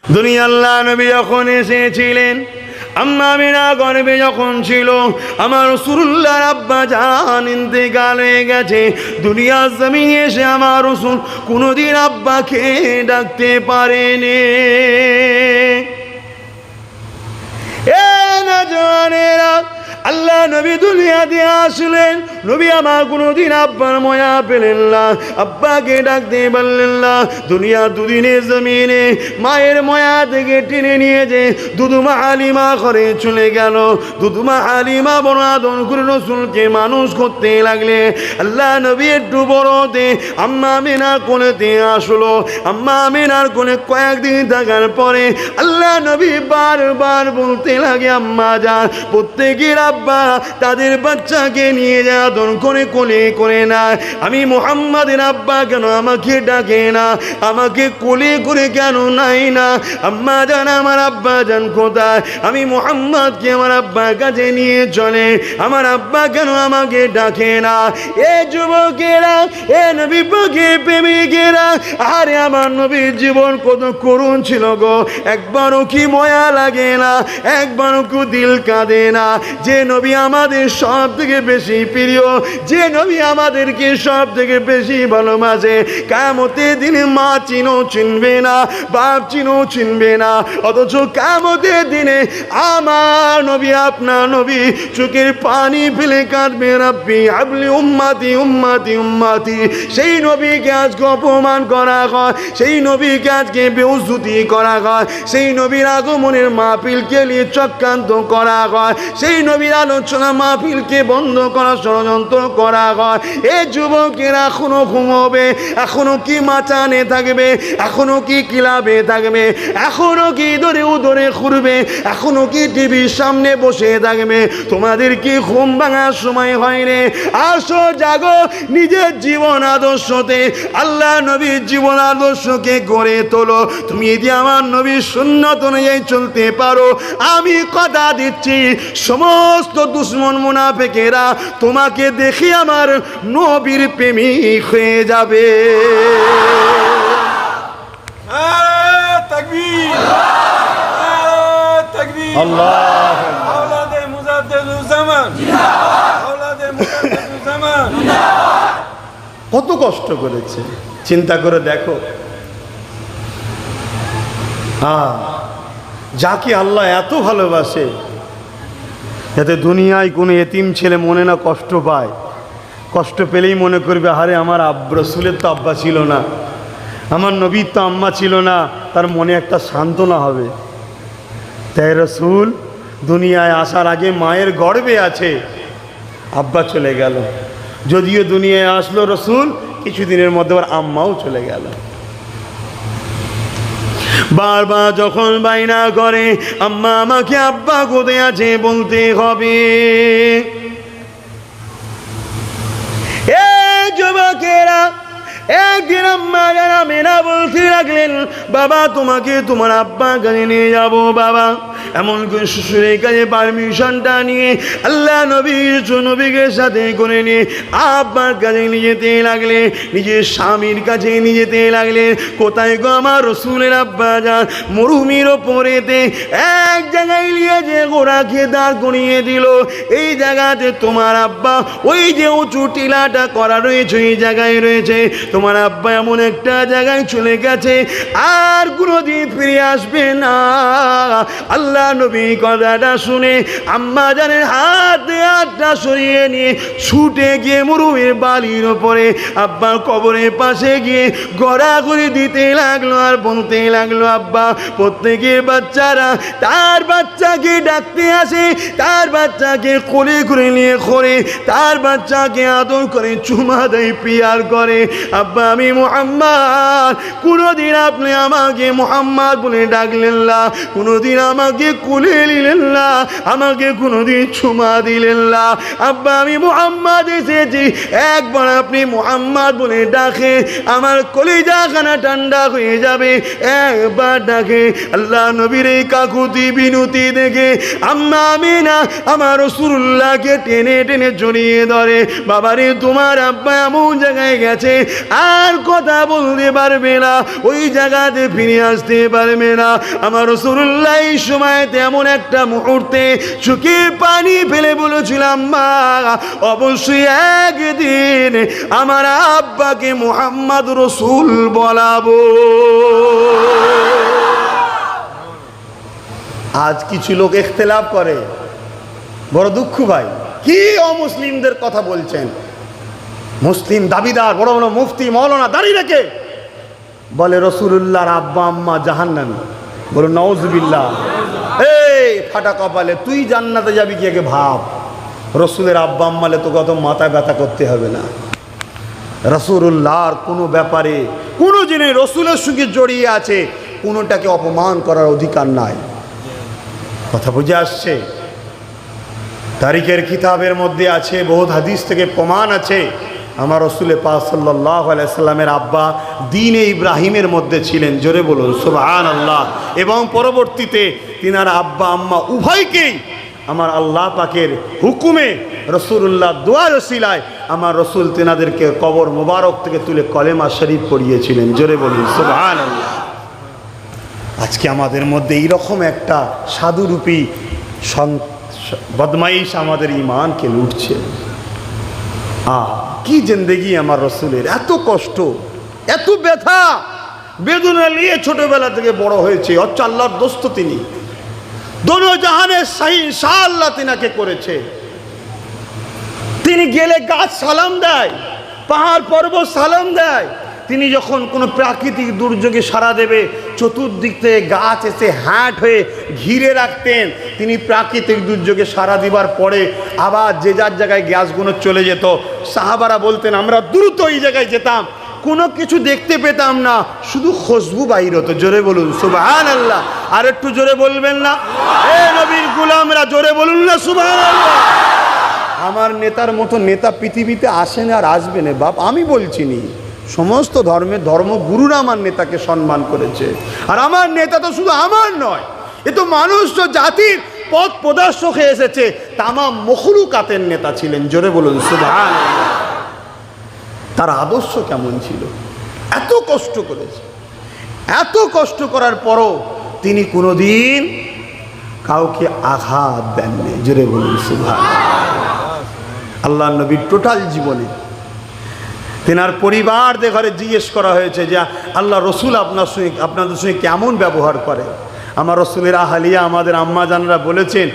দুনিয়া আল্লাহ নবী যখন এসেছিলেন, আম্মা আমিনা গর্ভে যখন ছিল, আমার রাসূলুল্লাহর আব্বা জান ইন্তেকাল হয়ে গেছে। দুনিয়ার জমিনে এসে আমার রাসূল কোনোদিন আব্বাকে ডাকতে পারেনি। এ না জানেরা, আল্লাহ নবী দুনিয়াতে আসলেন, নবী আমার কোনোদিন আব্বার ময়া পেলেন না, আব্বাকে ডাকতে পারলেন না। দুনিয়া দুদিনের জমিনে মায়ের ময়া থেকে টেনে নিয়ে যে দুধুমা হালিমা ঘরে চলে গেল। দুধুমা হালিমা বড় আদর করে রাসূলকে মানুষ করতে লাগলে। আল্লাহ নবী একটু বড়তে আম্মা আমিনার কোলেতে আসলো। আম্মা আমিনার কোলে কয়েকদিন থাকার পরে আল্লাহ নবী বারবার বলতে লাগে, আম্মা যান, প্রত্যেকের আব্বা তাদের বাচ্চাকে নিয়ে যা আদর করে কোলে করে না, আমি মুহাম্মাদের আব্বা কেন আমাকে ডাকে না, আমাকে কোলে করে কেন নাই না? আম্মা জান, আমার আব্বা জান কোথায়? আমি মুহাম্মাদকে আমার আব্বার কাছে নিয়ে চলে, আমার আব্বা কেন আমাকে ডাকে না? এ যুবকেরা, এ নবী পাকের প্রেমিকেরা, আরে আমার নবীর জীবন কত করুণ ছিল গো, একবারও কি ময়া লাগে না? একবারও কি দিল কাঁদে না? যে নবী আমাদের সব থেকে বেশি প্রিয়, যে নবী আমাদেরকে সব থেকে বেশি ভালোবাসে, কিয়ামতের দিনে মা চিনো চিনবে না, বাপ চিনো চিনবে না, অথচ কিয়ামতের দিনে আমার নবী, আপনার নবী চোখের পানি ফেলে কাঁদবে, রাব্বি হাবলি উম্মতি উম্মতি উম্মতি। সেই নবীকে আজকে অপমান করা হয়, সেই নবীকে আজকে বেউজ্জতি করা হয়, সেই নবীর আগমনের মাহফিলকে নিয়ে চক্রান্ত করা হয়, সেই নবীর আলোচনা মাহফিলকে বন্ধ করার ষড়যন্ত্র করা হয়। এ যুবকেরা এখনো ঘুমোবে, এখনো কি মাচানে থাকবে, এখনো কি ক্লাবে থাকবে, এখনো কি দরে উদরে ঘুরবে, এখনো কি টিভির সামনে বসে থাকবে? তোমাদের কি ঘুম ভাঙার সময় হয় রে? আসো জাগো, নিজের জীবন আদর্শতে আল্লাহ নবীর জীবন আদর্শকে গড়ে তোলো। তুমি যদি আমার নবীর সুন্নত অনুযায়ী চলতে পারো, আমি কথা দিচ্ছি সমস্ত দুশ্মন মুনাফিকেরা তোমাকে দেখে আমার নবীর প্রেমিক হয়ে যাবে। তাকবীর, তাকবীর, আল্লাহ, আওলাদে মুজাদ্দিদুজ্জামান, আওলাদে মুজাদ্দিদুজ্জামান। কত কষ্ট করেছে চিন্তা করে দেখো। যাকে আল্লাহ এত ভালোবাসে, যাতে দুনিয়ায় কোনো এতিম ছেলে মনে না কষ্ট পায়, কষ্ট পেলেই মনে করবে আরে আমার রাসূলের তো আব্বা ছিল না, আমার নবীর তো আম্মা ছিল না, তার মনে একটা সান্ত্বনা হবে। তাই রাসূল দুনিয়ায় আসার আগে মায়ের গর্ভে আছে, আব্বা চলে গেল, যদিও দুনিয়ায় আসলো রাসূল, কিছুদিনের মধ্যে আবার আম্মাও চলে গেল। বারবার যখন বাইনা করে আম্মা আমাকে আব্বা কোথায় আছে বলতে হবে। এ যুবকেরা, একদিন আম্মা আমিনা বলতে লাগলেন, বাবা তোমাকে তোমার আব্বার কাছে নিয়ে যাবো বাবা। এমন করে শ্বশুরের কাছে পারমিশনটা নিয়ে আল্লাহ নবীকে সাথে করে নিয়ে আব্বার কাছে নিয়ে যেতে লাগলে, নিজের স্বামীর কাছে নিয়ে যেতে লাগলেন। কোথায় গো আমার রাসূলের আব্বা যান? মরুভূমির ওপরেতে এক জায়গায় নিয়ে যে ঘোড়াকে দাঁড় করিয়ে দিল, এই জায়গাতে তোমার আব্বা ওই যে উঁচু টিলাটা করা রয়েছে এই জায়গায় রয়েছে, তোমার আব্বা এমন একটা জায়গায় চলে গেছে আর কোনোদিন ফিরে আসবে না। আল্লাহ নবী কথাটা শুনে আম্মা জানের হাতটা সরিয়ে নিয়ে ছুটে গিয়ে মরুভূমির বালির ওপরে আব্বার কবরের পাশে গিয়ে গড়াগড়ি দিতে লাগলো আর বলতে লাগলো, আব্বা প্রত্যেকের বাচ্চারা তার বাচ্চাকে ডাকতে আসে, তার বাচ্চাকে কোলে করে নিয়ে ঘোরে, তার বাচ্চাকে আদর করে চুমা দেয়, পিয়ার করে। আব্বা আমি মুহাম্মদ, কোনোদিন আপনি আমাকে মুহাম্মদ বলে ডাকলেন না, কোনোদিন আমাকে আমাকে কুলে নিলেন না, আমাকে কোনোদিন ছুমা দিলেন না। আব্বা আমি মুহাম্মদ এসেছি, একবার আপনি মুহাম্মদ বলে ডাকে, আমার কলিজাখানা ঠান্ডা হয়ে যাবে। একবার ডাকে। আল্লাহ নবীর এই কাকুতি বিনতি দেখে আম্মা আমিনা আমার রাসূলুল্লাহকে টেনে টেনে জড়িয়ে ধরে। বাবারে তোমার আব্বা এমন জায়গায় গেছে আর কথা বলতে পারবে না, ওই জায়গাতে ফিরে আসতে পারবে না। আমার রাসূলুল্লাহ এই সময় তেমন একটা মুহূর্তে চোখে পানি ফেলে বলেছিলাম, মা অবশ্যই একদিন আমার আব্বাকে মুহাম্মদ রাসূল বলাবো। আজ কিছু লোক ইখতিলাফ করে, বড় দুঃখ ভাই। কি অমুসলিমদের কথা বলছেন? মুসলিম দাবিদার বড় বড় মুফতি মাওলানা দাঁড়িয়ে রেখে বলে রাসূলুল্লাহর আব্বা আম্মা জাহান্নামী। বলো নাউজুবিল্লাহ। এই ফাটা কপালে, তুই জান্নাতে যাবি কি আগে ভাব। রাসূলের আব্বা আম্মালে তো কত মাথা ব্যথা করতে হবে না। রাসূলুল্লাহর কোনো ব্যাপারে কোনো জিনিস রাসূলের সঙ্গে জড়িয়ে আছে, কোনোটাকে অপমান করার অধিকার নাই। কথা বুঝে আসছে? তারিখের কিতাবের মধ্যে আছে, বহুত হাদিস থেকে প্রমাণ আছে, আমার রাসূল পাক সাল্লাল্লাহু আলাইহি সাল্লামের আব্বা দ্বীনে ইব্রাহিমের মধ্যে ছিলেন। জোরে বলুন সুবহানাল্লাহ। এবং পরবর্তীতে তিনার আব্বা আম্মা উভয়কেই আমার আল্লাহ পাকের হুকুমে রাসূলুল্লাহ দোয়ার ওসিলায় আমার রাসূল তিনাদেরকে কবর মোবারক থেকে তুলে কলেমা শরীফ পড়িয়েছিলেন। জোরে বলুন সুবহানাল্লাহ। আজকে আমাদের মধ্যে এইরকম একটা সাধুরূপী বদমাইশ আমাদের ঈমানকে লুটছে। কি জিন্দেগি আমার রাসূলের! এত কষ্ট, এত ব্যথা বেদনা নিয়ে ছোটবেলা থেকে বড় হয়েছে। হচ্ছে আল্লাহর দোস্ত তিনি, দোনো জাহানের শাহ আল্লাহ তিনাকে করেছে। তিনি গেলে গাছ সালাম দেয়, পাহাড় পর্বত সালাম দেয়। তিনি যখন কোনো প্রাকৃতিক দুর্যোগে সাড়া দেবে, চতুর্দিক থেকে গাছ এসে হ্যাট হয়ে ঘিরে রাখতেন। তিনি প্রাকৃতিক দুর্যোগে সাড়া দিবার পরে আবার যে যার জায়গায় গ্যাসগুলো চলে যেত। সাহাবারা বলতেন আমরা দ্রুত এই জায়গায় যেতাম, কোনো কিছু দেখতে পেতাম না, শুধু খুশবু বাইর হতো। জোরে বলুন সুবহানাল্লাহ। আর একটু জোরে বলবেন না? এ নবীর গোলামরা জোরে বলুন না সুবহানাল্লাহ। আমার নেতার মতো নেতা পৃথিবীতে আসেন আর আসবে না বাপ, আমি বলছি নি। সমস্ত ধর্মের ধর্মগুরুরা আমার নেতাকে সম্মান করেছে। আর আমার নেতা তো শুধু আমার নয়, এ তো মানুষ তো জাতির পথ প্রদর্শক হয়ে এসেছে, তামাম মখলুকাতের নেতা ছিলেন। জোরে বলুন সুবহানাল্লাহ। তার আদর্শ কেমন ছিল? এত কষ্ট করেছে, এত কষ্ট করার পরও তিনি কোনোদিন কাউকে আঘাত দেননি। জোরে বলুন সুবহানাল্লাহ। আল্লাহ নবীর টোটাল জীবনে তেনার পরিবারদের ঘরে জিজ্ঞেস করা হয়েছে যে আল্লাহ রসুল আপনাদের সঙ্গে কেমন ব্যবহার করে। আমার রসুলের আহালিয়া আমাদের আম্মা জানরা বলেছেন,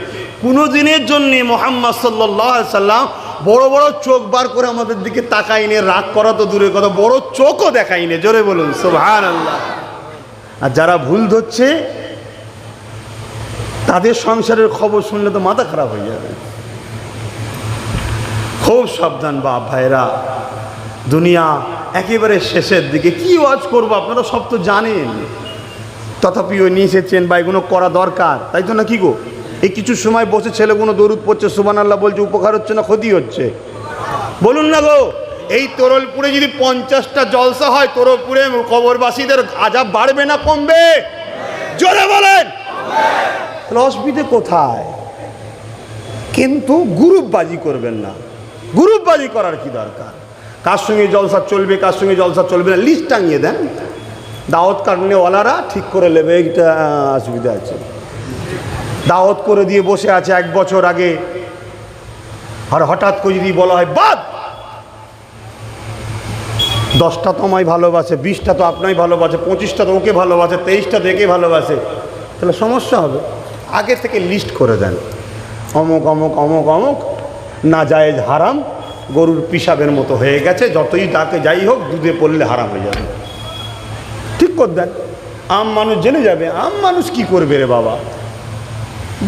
কোনো দিনের জন্যে মুহাম্মদ সাল্লাল্লাহু আলাইহি সাল্লাম বড় বড় চোখ বার করে আমাদের দিকে তাকাইনে, রাগ করা তো দূরে কথা, বড় চোখও দেখাইনে। জোরে বলুন সুবহানাল্লাহ। আর যারা ভুল ধরছে তাদের সংসারের খবর শুনলে তো মাথা খারাপ হয়ে যাবে। খুব সাবধান বাপ ভাইরা, দুনিয়া একেবারে শেষের দিকে। কি ওয়াজ করবো, আপনারা সব তো জানেন, তথাপিও নিয়ে এসেছেন বা এগুলো করা দরকার, তাই তো না? কি গো, এই কিছু সময় বসে ছেলেগুলো দরুদ পড়ছে, সুবহানাল্লাহ বলছে, উপকার হচ্ছে না ক্ষতি হচ্ছে? বলুন না গো। এই তোরলপুরে যদি 50টা জলসা হয়, তোরলপুরে কবরবাসীদের আযাব বাড়বে না কমবে? জোরে বলেন। তাহলে অসুবিধে কোথায়? কিন্তু গ্রুপবাজি করবেন না। গ্রুপবাজি করার কি দরকার? কার সঙ্গে জলসা চলবে, কার সঙ্গে জলসা চলবে না, লিস্ট টাঙিয়ে দেন। দাওয়াত কাটনেওয়ালারা ঠিক করে নেবে এইটা অসুবিধা আছে। দাওয়াত করে দিয়ে বসে আছে 1 বছর আগে, আর হঠাৎ করে যদি বলা হয় বাদ, 10টা তো আমায় ভালোবাসে, 20টা তো আপনাই ভালোবাসে, 25টা তো ওকে ভালোবাসে, 23টা তো একে ভালোবাসে, তাহলে সমস্যা হবে। আগে থেকে লিস্ট করে দেন, অমুক অমুক অমুক অমুক নাজায়েজ হারাম, গরুর পিসাবের মতো হয়ে গেছে, যতই তাকে যাই হোক দুধে পড়লে হারাম হয়ে যাবে। ঠিক করে দেন। আম মানুষ জেনে যাবে। আম মানুষ কি করবে রে বাবা?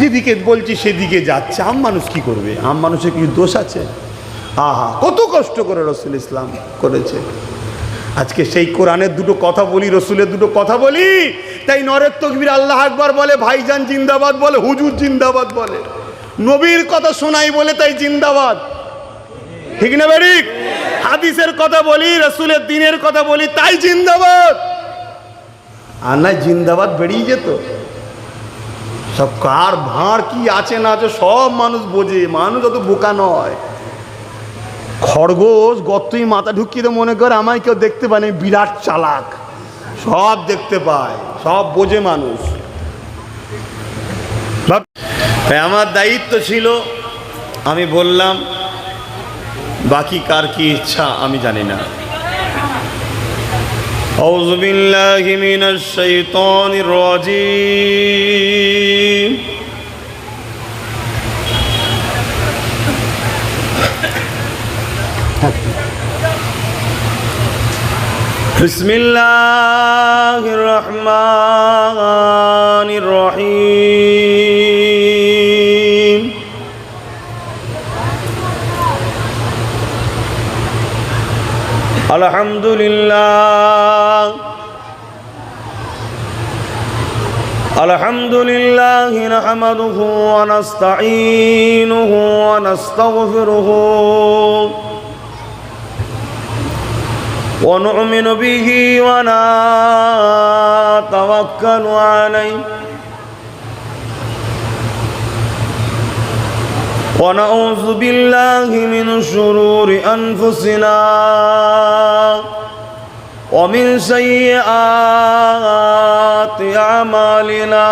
যেদিকে বলছি সেদিকে যাচ্ছে, আম মানুষ কি করবে? আম মানুষের কিছু দোষ আছে? আহা, কত কষ্ট করে রাসূল ইসলাম করেছে। আজকে সেই কোরআনের দুটো কথা বলি, রসুলের দুটো কথা বলি, তাই নরের তকবীর আল্লাহ আকবার বলে, ভাইজান জিন্দাবাদ বলে, হুজুর জিন্দাবাদ বলে, নবীর কথা শোনাই বলে তাই জিন্দাবাদ, ঠিক না বেরিক? হাদিসের কথা বলি, রসুলের দিনের কথা বলি তাই জিন্দাবাদ। আর না জিন্দাবাদ বেরিয়ে যেত, সব কার ভাঁড় কি আছে না আছে সব মানুষ বোঝে, মানুষ অত বোকা নয়। খরগোশ গর্তই মাথা ঢুকিয়ে তো মনে করে আমায় কেউ দেখতে পায় না, বিরাট চালাক, সব দেখতে পায়, সব বোঝে মানুষ। আমার দায়িত্ব ছিল, আমি বললাম, বাকি কার কি ইচ্ছা আমি জানি না। আউযু বিল্লাহি মিনাশ শাইতানির রাজীম। বিসমিল্লাহির রহমানির রহিম। আলহামদুলিল্লাহ নাহমাদুহু ওয়া নাস্তাঈনুহু ওয়া নাস্তাগফিরুহু ওয়া নু'মিনু বিহি ওয়া নাতাওয়াক্কালু আলাইহি ওয়া নাউযু বিল্লাহি মিন শুরুরি আনফুসিনা ومن سيئات أعمالنا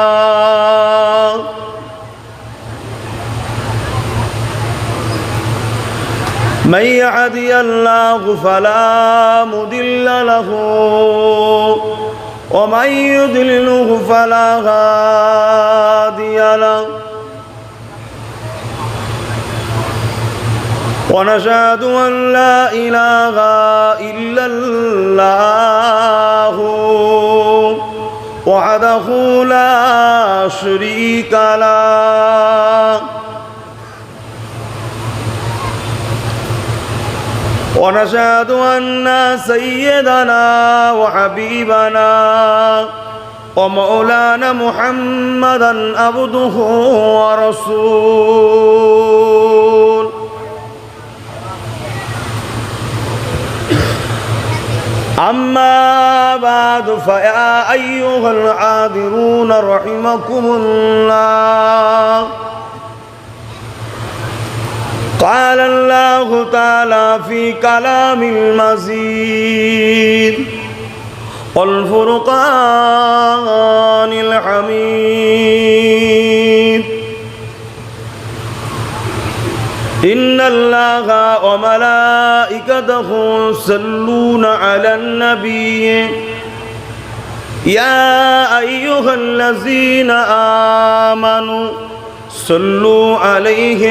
من يهده الله فلا مضل له ومن يضلله فلا هادي له ونشهد أن لا إله إلا الله وحده لا شريك له ونشهد أن سيدنا وحبيبنا ومولانا محمدا عبده ورسوله. أما بعد فيا أيها الحاضرون رحمكم الله، قال الله تعالى في كلام المزيد والفرقان الحميد، إن الله وملائكته يصلون على النبي يا أيها الذين آمنوا صلوا عليه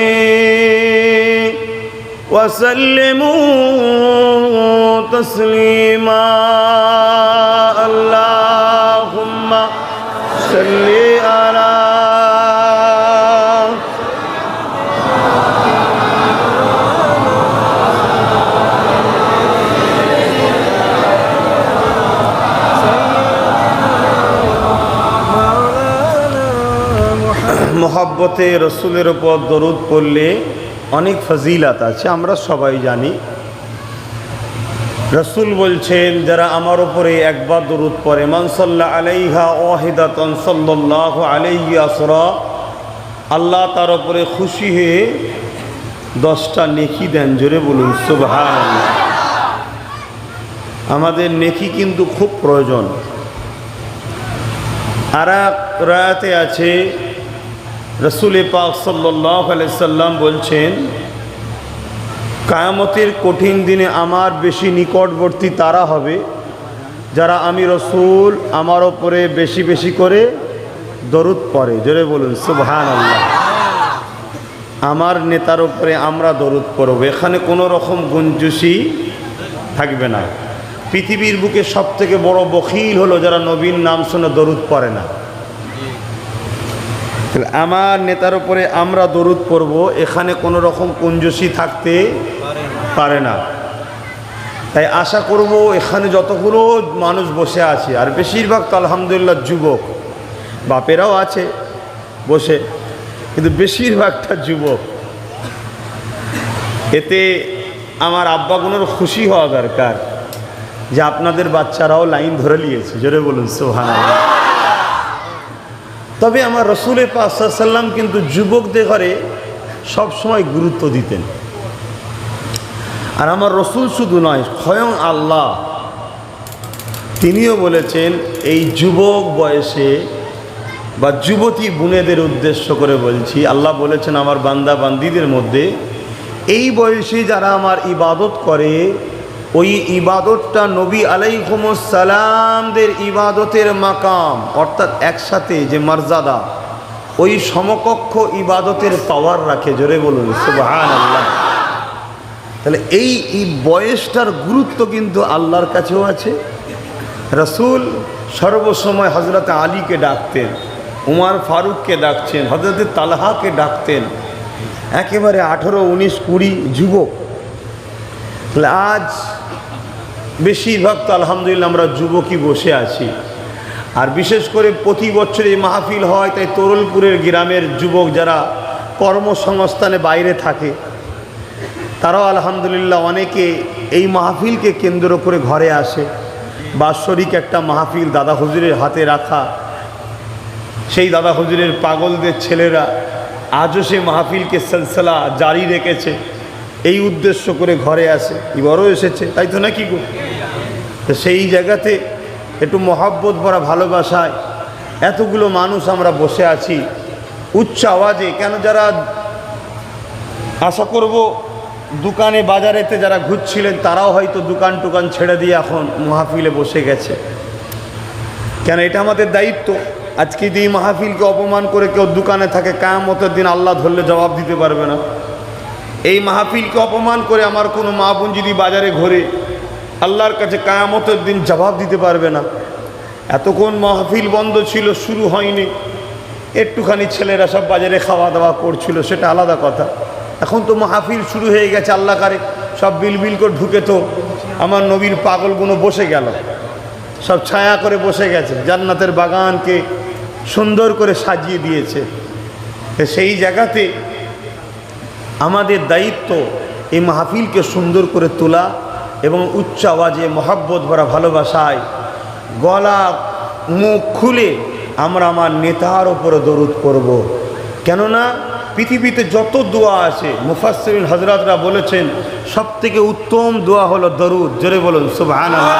وسلموا تسليما. اللهم صل على মোহাব্বতে রসুলের উপর দরুদ পড়লে অনেক ফজিলাত আছে, আমরা সবাই জানি। রসুল বলছেন, যারা আমার উপরে একবার দরুদ পড়ে, মান সাল্লা আলাইহা ওয়াহিদাতান সাল্লাল্লাহু আলাইহি আসরা, আল্লাহ তার উপরে খুশি হয়ে 10টা নেকি দেন। জোরে বলুন সুবহানাল্লাহ। আমাদের নেকি কিন্তু খুব প্রয়োজন। আর এক রায়াতে আছে, রসুল পাক সাল্লাল্লাহু আলাইহি সাল্লাম বলছেন, কিয়ামতের কঠিন দিনে আমার বেশি নিকটবর্তী তারা হবে যারা আমি রসুল আমার ওপরে বেশি বেশি করে দরুদ পড়ে। জোরে বলুন সুবহানাল্লাহ। আমার নেতার উপরে আমরা দরুদ পড়ব, এখানে কোনো রকম গুঞ্জুসি থাকবে না। পৃথিবীর বুকে সবথেকে বড় বখিল হলো যারা নবীর নাম শুনে দরুদ পড়ে না। আমার নেতার উপরে আমরা দরুদ পড়ব, এখানে কোনো রকম কুঞ্জসি থাকতে পারে না। তাই আশা করব এখানে যতগুলো মানুষ বসে আছে, আর বেশিরভাগ তো আলহামদুলিল্লাহ যুবক, বাপেরাও আছে বসে, কিন্তু বেশিরভাগটা যুবক। এতে আমার আব্বাগুলোর খুশি হওয়া দরকার যে আপনাদের বাচ্চারাও লাইন ধরে নিয়েছে। জোরে বলুন সুবহানাল্লাহ। তবে আমার রসুল পাক সাল্লাল্লাহু আলাইহি ওয়াসাল্লাম কিন্তু যুবকদের ঘরে সবসময় গুরুত্ব দিতেন। আর আমার রসুল শুধু নয়, স্বয়ং আল্লাহ তিনিও বলেছেন এই যুবক বয়সে বা যুবতী বোনেদের উদ্দেশ্য করে বলছি, আল্লাহ বলেছেন আমার বান্দা বান্দীদের মধ্যে এই বয়সে যারা আমার ইবাদত করে, ওই ইবাদতটা নবী আলাইহিমুস সালামদের ইবাদতের মাকাম, অর্থাৎ একসাথে যে মর্যাদা, ওই সমকক্ষ ইবাদতের পাওয়ার রাখে। জোরে বলুন সুবহানাল্লাহ। তাহলে এই বয়সটার গুরুত্ব কিন্তু আল্লাহর কাছেও আছে। রসুল সর্বসময় হজরত আলীকে ডাকতেন, উমর ফারুককে ডাকছেন, হজরত তালহাকে ডাকতেন, একেবারে 18, 19, 20 যুবক। তাহলে আজ বেশিরভাগ তো আলহামদুলিল্লাহ আমরা যুবকই বসে আছি। আর বিশেষ করে প্রতি বছর এই মাহফিল হয়, তাই তরুলপুরের গ্রামের যুবক যারা কর্মসংস্থানে বাইরে থাকে তারাও আলহামদুলিল্লাহ অনেকে এই মাহফিলকে কেন্দ্র করে ঘরে আসে। বাৎসরিক একটা মাহফিল দাদা হুজুরের হাতে রাখা, সেই দাদা হুজুরের পাগলদের ছেলেরা আজও সেই মাহফিলকে সিলসিলা জারি রেখেছে, এই উদ্দেশ্য করে ঘরে আসে। এবারও এসেছে, তাই তো নাকি গো? তো সেই জায়গাতে একটু মহব্বত ভরা ভালোবাসায় এতগুলো মানুষ আমরা বসে আছি উচ্চ আওয়াজে। কেন যারা আশা করব দোকানে বাজারেতে যারা ঘুরছিলেন তারাও হয়তো দোকান টোকান ছেড়ে দিয়ে এখন মাহফিলে বসে গেছে। কেন এটা আমাদের দায়িত্ব। আজকে যদি এই মাহফিলকে অপমান করে কেউ দোকানে থাকে, কিয়ামতের দিন আল্লাহ ধরলে জবাব দিতে পারবে না। এই মাহফিলকে অপমান করে আমার কোনো মা বোন যদি বাজারে ঘোরে, আল্লাহর কাছে কিয়ামতের দিন জবাব দিতে পারবে না। এতক্ষণ মাহফিল বন্ধ ছিল, শুরু হয়নি, একটুখানি ছেলেরা সব বাজারে খাওয়া দাওয়া করছিল, সেটা আলাদা কথা। এখন তো মাহফিল শুরু হয়ে গেছে, আল্লাহ কারে সব বিল করে ঢুকে তো আমার নবীর পাগলগুলো বসে গেল, সব ছায়া করে বসে গেছে, জান্নাতের বাগানকে সুন্দর করে সাজিয়ে দিয়েছে। সেই জায়গাতে আমাদের দায়িত্ব এই মাহফিলকে সুন্দর করে তোলা এবং উচ্চ আওয়াজে মহব্বত ভরা ভালোবাসায় গলা মুখ খুলে আমরা আমার নেতার ওপরে দরুদ করব। কেননা পৃথিবীতে যত দোয়া আছে মুফাসসিরিন হযরতরা বলেছেন সবথেকে উত্তম দোয়া হলো দরুদ। জোরে বলুন সুবহানাল্লাহ।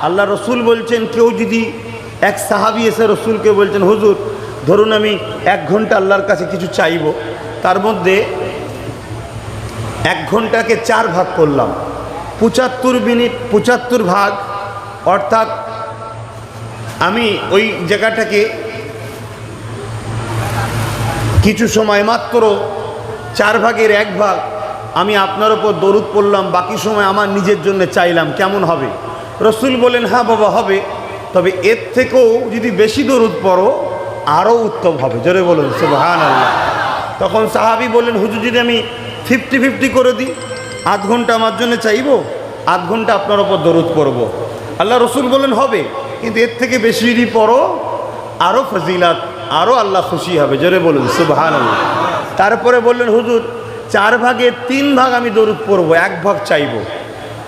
আল্লাহ রসুল বলছেন, কেউ যদি, এক সাহাবী এসে রসুলকে বলছেন, হুজুর ধরুন আমি 1 ঘন্টা আল্লাহর কাছে কিছু চাইব, তার মধ্যে 1 ঘন্টাকে 4 ভাগ করলাম, 75 মিনিট 75 ভাগ, অর্থাৎ আমি ওই জায়গাটাকে কিছু সময় মাত্র 4 ভাগের 1 ভাগ আমি আপনার ওপর দরুদ পড়লাম, বাকি সময় আমার নিজের জন্য চাইলাম, কেমন হবে? রসুল বলেন, হ্যাঁ বাবা হবে, তবে এর থেকেও যদি বেশি দরুদ পড়ো আরও উত্তম হবে। জোরে বলুন সুবহানাল্লাহ। তখন সাহাবী বললেন, হুজুর যদি আমি 50-50 করে দিই, 8 ঘন্টা আমার জন্য চাইব, 8 ঘন্টা আপনার ওপর দরুদ পড়ব। আল্লাহ রসুল বললেন হবে, কিন্তু এর থেকে বেশি যদি পড়ো আরও ফজিলাত, আরও আল্লাহ খুশি হবে। জোরে বলুন সুবহানাল্লাহ। তারপরে বললেন, হুজুর 4 ভাগের 3 ভাগ আমি দরুদ পড়ব, 1 ভাগ চাইব।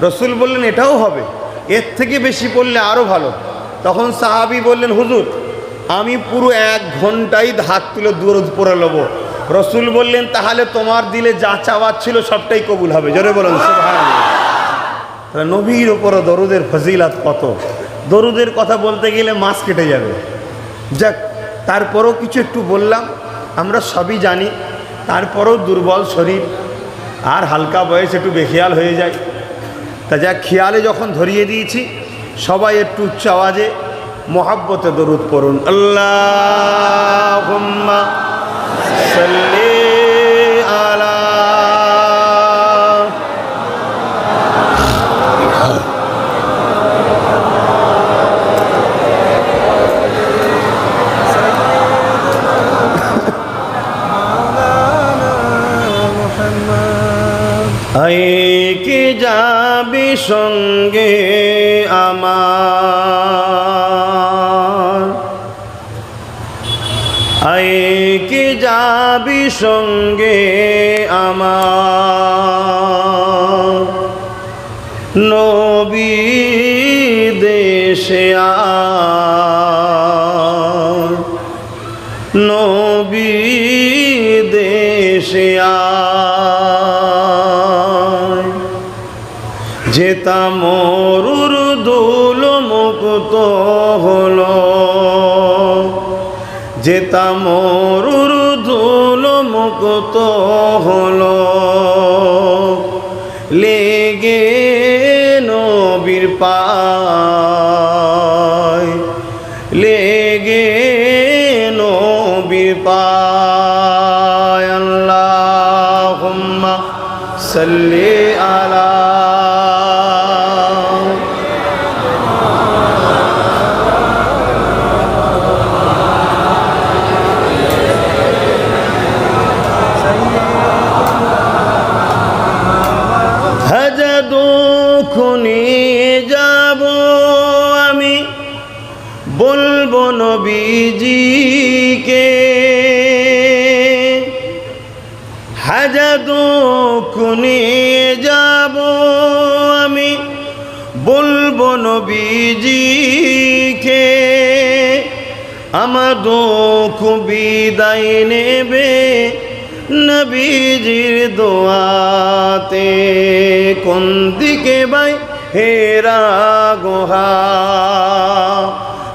রসুল বললেন এটাও হবে, এর থেকে বেশি পড়লে আরও ভালো। তখন সাহাবী বললেন, হুজুর আমি পুরো 1 ঘন্টাই হাত তুলে দরুদ পড়ে নেব। রসুল বললেন, তাহলে তোমার দিলে যা চাওয়ার ছিল সবটাই কবুল হবে। জোরে বলুন সুবহানাল্লাহ। নবীর ওপর দরুদের ফজিলাত কত! দরুদের কথা বলতে গেলে মাস কেটে যাবে। যাক, তারপরেও কিছু একটু বললাম, আমরা সবই জানি, তারপরেও দুর্বল শরীর আর হালকা বয়স একটু বেখেয়াল হয়ে যায়। তা যাক, খেয়ালে যখন ধরিয়ে দিয়েছি, সবাই একটু উচ্চ আওয়াজে মহব্বতে দরুদ পড়ুন। আল্লাহুম্মা সাল্লি আলা আয় কি যাবি সঙ্গে আমার, আয় কি যাবি সঙ্গে আমার, নবী দেশে আয়, নবী দেশে আয়। যেতাম মরুর দুল মুক্ত হলো, যেতাম মরুর দুল মুক্ত হলো, লেগে নবীর পায়, লেগে নবীর পায়। আল্লাহুম্মা সাল্লি আলা নিয়ে যাব আমি, বলবো নবীজিকে, হাজার দুঃখ নিয়ে যাব আমি, বলবো নবীজিকে। আমার দুঃখ বিদায় নেবে নবীজির দোয়াতে। কোন দিকে ভাই হেরা গোহা,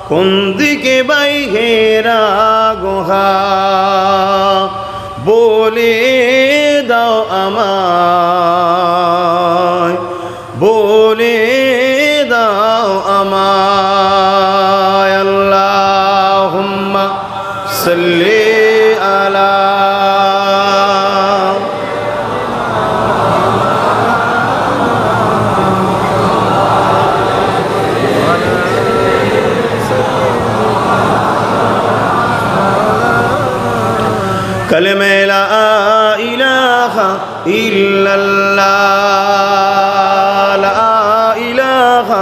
কোন দিকে ভাই হেরা গোহা, বলে দাও আমায়, বলে দাও আমায়। আল্লাহুম্মা সাল্লি আলা कलमे ला इलाहा इल्लल्लाह, ला इलाहा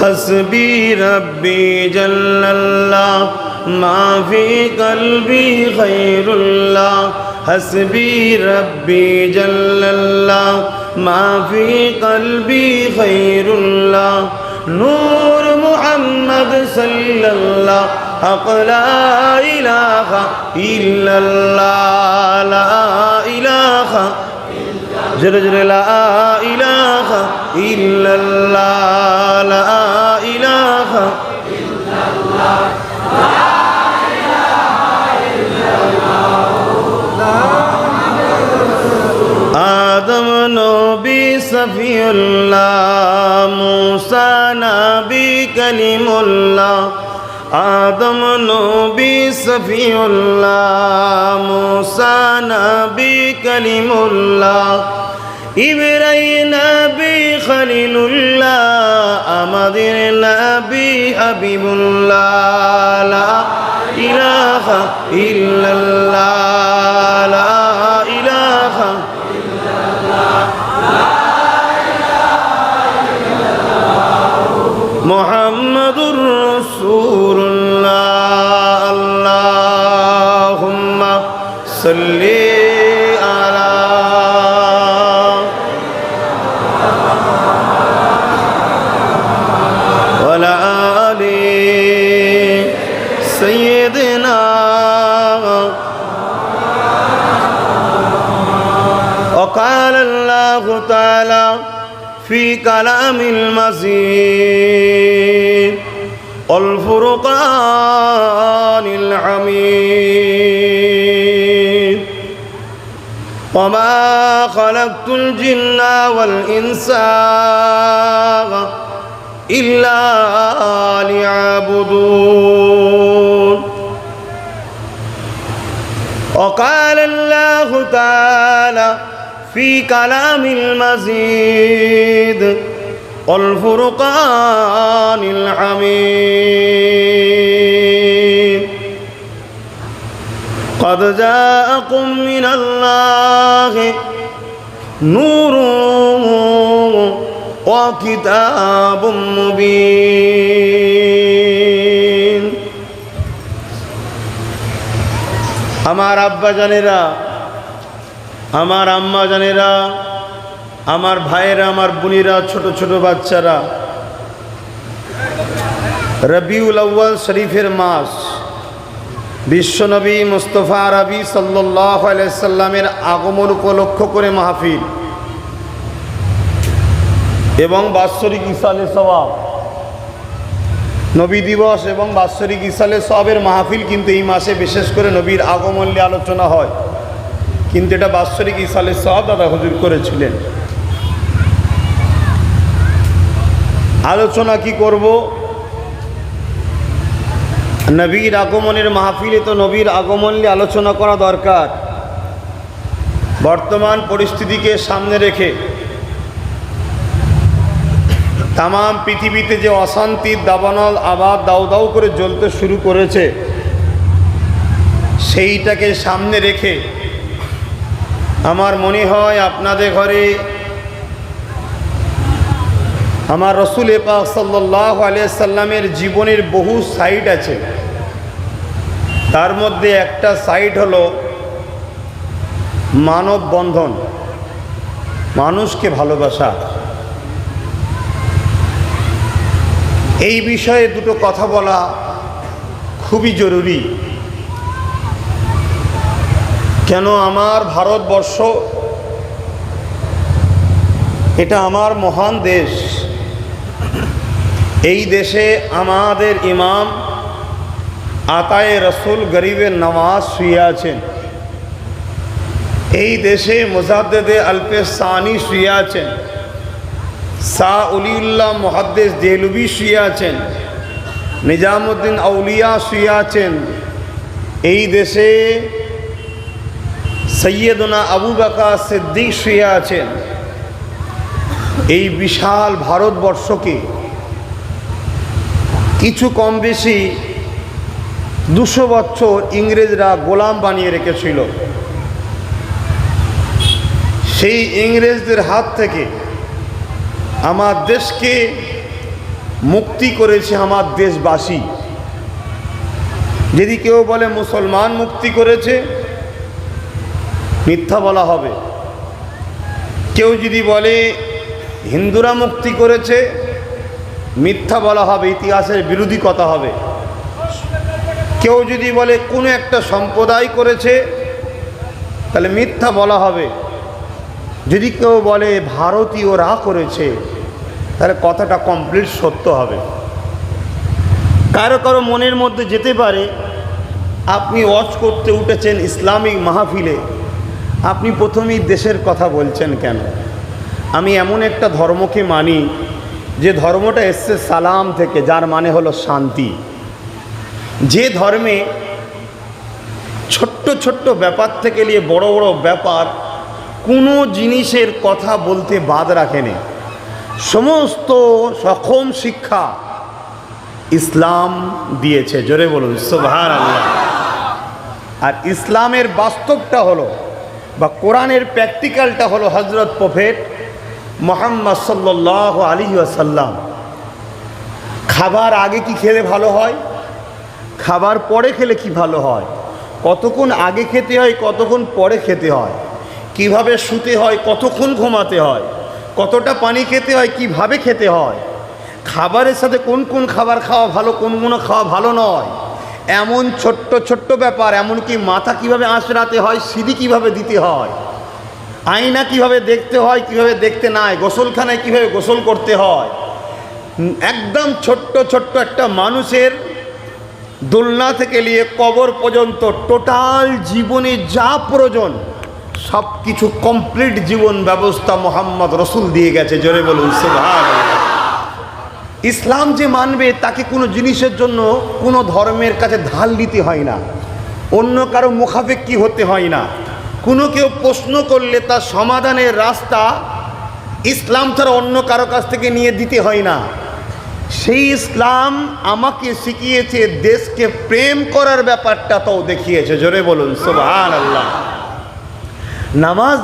हस्बी रब्बी जल्लल्लाह, मा फी कल्बी खैरुल्लाह, हस्बी रब्बी जल्लल्लाह, मा फी कल्बी खैरुल्लाह, नूर मुहम्मद सल्लल्लाह, हक़ ला इलाहा इल्लल्लाह, ला इलाहा जरे जरे ला इलाहा इल्लल्लाह, ला इलाहा इल्लल्लाह, ला इलाहा इल्लल्लाह। आदम नबी सफीउल्लाह, मूसा नबी कलीमुल्लाह, आदम नबी सफीउल्लाह, मूसा नबी कलीमुल्लाह, इब्राहीम नबी खलीलुल्लाह, আমাদের নবী হাবিবুল্লাহ। লা ইলাহা ইল্লাল্লাহ, লা ইলাহা ইল্লাল্লাহ, লা ইলাহা ইল্লাল্লাহ, মুহাম্মাদুর রাসূলুল্লাহ। আল্লাহুম্মা সাল্লি আলা ওয়ালা আলি সাইয়্যিদিনা। وقال الله تعالى في كلام المزيد والفرقان الحميد، وما خلقت الجن والإنس إلا ليعبدون. وقال الله تعالى في كلام المزيد والفرقان الحميد قد جاءكم من الله نور وكتاب مبين আমার আব্বা জানেরা, আমার আম্মা জানেরা, আমার ভাইয়েরা, আমার বোনেরা, ছোট ছোট বাচ্চারা, রবিউল আউয়াল শরীফের মাস, বিশ্বনবী মুস্তাফা আরবি সাল্লাল্লাহু আলাইহি সাল্লামের আগমন উপলক্ষ করে মাহফিল এবং বাৎসরিক ইসালে সওয়াব, নবী দিবস এবং বাৎসরিক ইসালে সওয়াবের মাহফিল কিন্তু এই মাসে বিশেষ করে নবীর আগমন নিয়ে আলোচনা হয়। কিন্তু এটা বাৎসরিক ইসালে সওয়াব দাদা হুজুর করেছিলেন। আলোচনা কি করব? নবীর আগমনের মাহফিলে তো নবীর আগমন নিয়ে আলোচনা করা দরকার। বর্তমান পরিস্থিতিকে সামনে রেখে তাম পৃথিবীতে যে অশান্তির দাবানল আবার দাউ দাউ করে জ্বলতে শুরু করেছে, সেইটাকে সামনে রেখে আমার মনে হয় আপনাদের ঘরে আমার রসুল পাক সাল্লাল্লাহু আলাইহি সাল্লামের জীবনের বহু সাইড আছে। তার মধ্যে একটা সাইড হলো মানব বন্ধন, মানুষকে ভালোবাসা। এই বিষয়ে দুটো কথা বলা খুবই জরুরি। কেন আমার ভারতবর্ষ এটা আমার মহান দেশ। এই দেশে আমাদের ইমাম আতায়ে রসুল গরিবের নওয়াজ শুয়ে আছেন। এই দেশে মুজাদ্দেদে আলফে সানি শুয়ে আছেন। শাহ উলিউল্লাহ মুহাদ্দিস দেহলভী শুয়ে আছেন। নিজামুদ্দিন আউলিয়া শুয়ে আছেন। এই দেশে সৈয়দনা আবু বকর সিদ্দিক শুয়ে আছেন। এই বিশাল ভারতবর্ষকে কিছু কম বেশি 200 বছর ইংরেজরা গোলাম বানিয়ে রেখেছিল। সেই ইংরেজদের হাত থেকে আমার দেশকে মুক্তি করেছে আমার দেশবাসী। যদি কেউ বলে মুসলমান মুক্তি করেছে, মিথ্যা বলা হবে। কেউ যদি বলে হিন্দুরা মুক্তি করেছে, মিথ্যা বলা হবে, ইতিহাসের বিরোধী কথা হবে। কেউ যদি বলে কোনো একটা সম্প্রদায় করেছে, তাহলে মিথ্যা বলা হবে। যদি কেউ বলে ভারতীয়রা করেছে, তাহলে কথাটা কমপ্লিট সত্য হবে। কারো কারো মনের মধ্যে যেতে পারে, আপনি ওয়াজ করতে উঠেছেন ইসলামিক মাহফিলে, আপনি প্রথমেই দেশের কথা বলছেন কেন? আমি এমন একটা ধর্মকে মানি যে ধর্মটা এসছে সালাম থেকে, যার মানে হলো শান্তি। যে ধর্মে ছোট্ট ছোট্ট ব্যাপার থেকে নিয়ে বড় বড় ব্যাপার কোনো জিনিসের কথা বলতে বাদ রাখেনি। সমস্ত সক্ষম শিক্ষা ইসলাম দিয়েছে। জোরে বলুন সুবহানাল্লাহ। আর ইসলামের বাস্তবটা হলো বা কোরআনের প্র্যাকটিক্যালটা হলো হযরত প্রফেট মুহাম্মদ সাল্লাল্লাহু আলাইহি ওয়াসাল্লাম। খাবার আগে কি খেলে ভালো হয়, খাবার পরে খেলে কি ভালো হয়, কতক্ষণ আগে খেতে হয়, কতক্ষণ পরে খেতে হয়, কিভাবে শুতে হয়, কতক্ষণ ঘুমাতে হয়, কতটা পানি খেতে হয়, কিভাবে খেতে হয়, খাবারের সাথে কোন কোন খাবার খাওয়া ভালো, কোন কোন খাওয়া ভালো নয়, এমন ছোট্ট ছোট্ট ব্যাপার। এমনকি মাথা কিভাবে আঁচড়াতে হয়, সিঁড়ি কিভাবে দিতে হয়, আয়না কিভাবে দেখতে হয়, কিভাবে দেখতে নাই, গোসলখানায় কিভাবে গোসল করতে হয়, একদম ছোট্ট ছোট্ট একটা মানুষের দোলনা থেকে নিয়ে কবর পর্যন্ত টোটাল জীবনে যা প্রয়োজন সব কিছু কমপ্লিট জীবন ব্যবস্থা মোহাম্মদ রসুল দিয়ে গেছে। জোরে বলুন সুবহানাল্লাহ। ইসলাম যে মানবে তাকে কোনো জিনিসের জন্য কোনো ধর্মের কাছে ধার নিতে হয় না, অন্য কারো মুখাপেক্ষী হতে হয় না। কোনো কেউ প্রশ্ন করলে তার সমাধানের রাস্তা ইসলাম ছাড়া অন্য কারো কাছ থেকে নিয়ে দিতে হয় না। সেই ইসলাম আমাকে শিখিয়েছে, দেশকে প্রেম করার ব্যাপারটা তাও দেখিয়েছে। জোরে বলুন সুবহানাল্লাহ। নামাজ